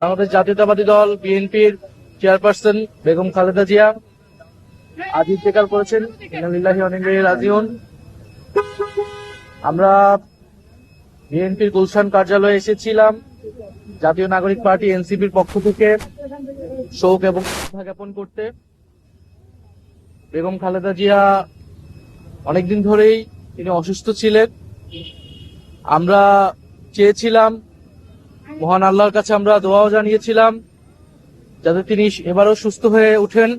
বাংলাদেশ জাতীয়তাবাদী দল বিএনপির চেয়ারপারসন বেগম খালেদা জিয়া আজ ইন্তেকাল করেছেন। ইন্না লিল্লাহি ওয়া ইন্না ইলাইহি রাজিউন। আমরা বিএনপির গুলশান কার্যালয়ে এসেছিলাম জাতীয় নাগরিক পার্টি এনসিপির পক্ষ থেকে শোক এবং শ্রদ্ধা জ্ঞাপন করতে। বেগম খালেদা জিয়া অনেকদিন ধরেই তিনি অসুস্থ ছিলেন। আমরা চেয়েছিলাম, মহান আল্লাহর কাছে আমরা দোয়াও জানিয়েছিলাম যাতে তিনি এবারও সুস্থ হয়ে উঠেন,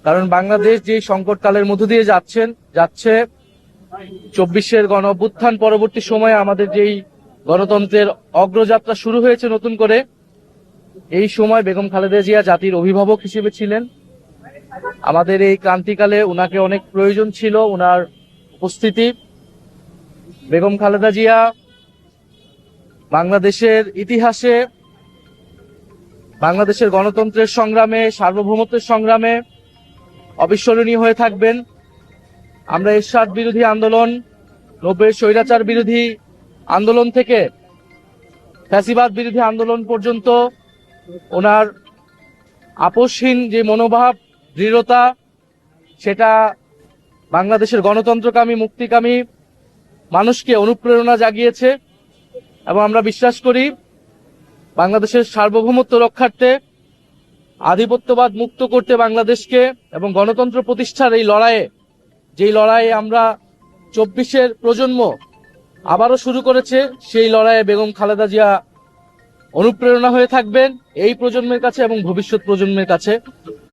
কারণ বাংলাদেশ যে সংকটকালের মধ্য দিয়ে যাচ্ছে 24-এর গণ অভ্যুত্থান পরবর্তী সময়ে আমাদের যেই গণতন্ত্রের অগ্রযাত্রা শুরু হয়েছে নতুন করে, এই সময় বেগম খালেদা জিয়া জাতির অভিভাবক হিসেবে ছিলেন। আমাদের এই ক্রান্তিকালে উনাকে অনেক প্রয়োজন ছিল, উনার উপস্থিতি। বেগম খালেদা জিয়া বাংলাদেশের ইতিহাসে, বাংলাদেশের গণতন্ত্রের সংগ্রামে, সার্বভৌমত্বের সংগ্রামে অবিস্মরণীয় হয়ে থাকবেন। আমরা এরশাদ বিরোধী আন্দোলন, 90-এর স্বৈরাচার বিরোধী আন্দোলন থেকে ফ্যাসিবাদ বিরোধী আন্দোলন পর্যন্ত ওনার আপোষহীন যে মনোভাব, দৃঢ়তা, সেটা বাংলাদেশের গণতন্ত্রকামী, মুক্তিকামী মানুষকে অনুপ্রেরণা জাগিয়েছে। এবং আমরা বিশ্বাস করি বাংলাদেশের সার্বভৌমত্ব রক্ষার্থে, আধিপত্যবাদ মুক্ত করতে বাংলাদেশকে এবং গণতন্ত্র প্রতিষ্ঠার এই লড়াইয়ে, যেই লড়াইয়ে আমরা 24-এর প্রজন্ম আবারও শুরু করেছে, সেই লড়াইয়ে বেগম খালেদা জিয়া অনুপ্রেরণা হয়ে থাকবেন এই প্রজন্মের কাছে এবং ভবিষ্যৎ প্রজন্মের কাছে।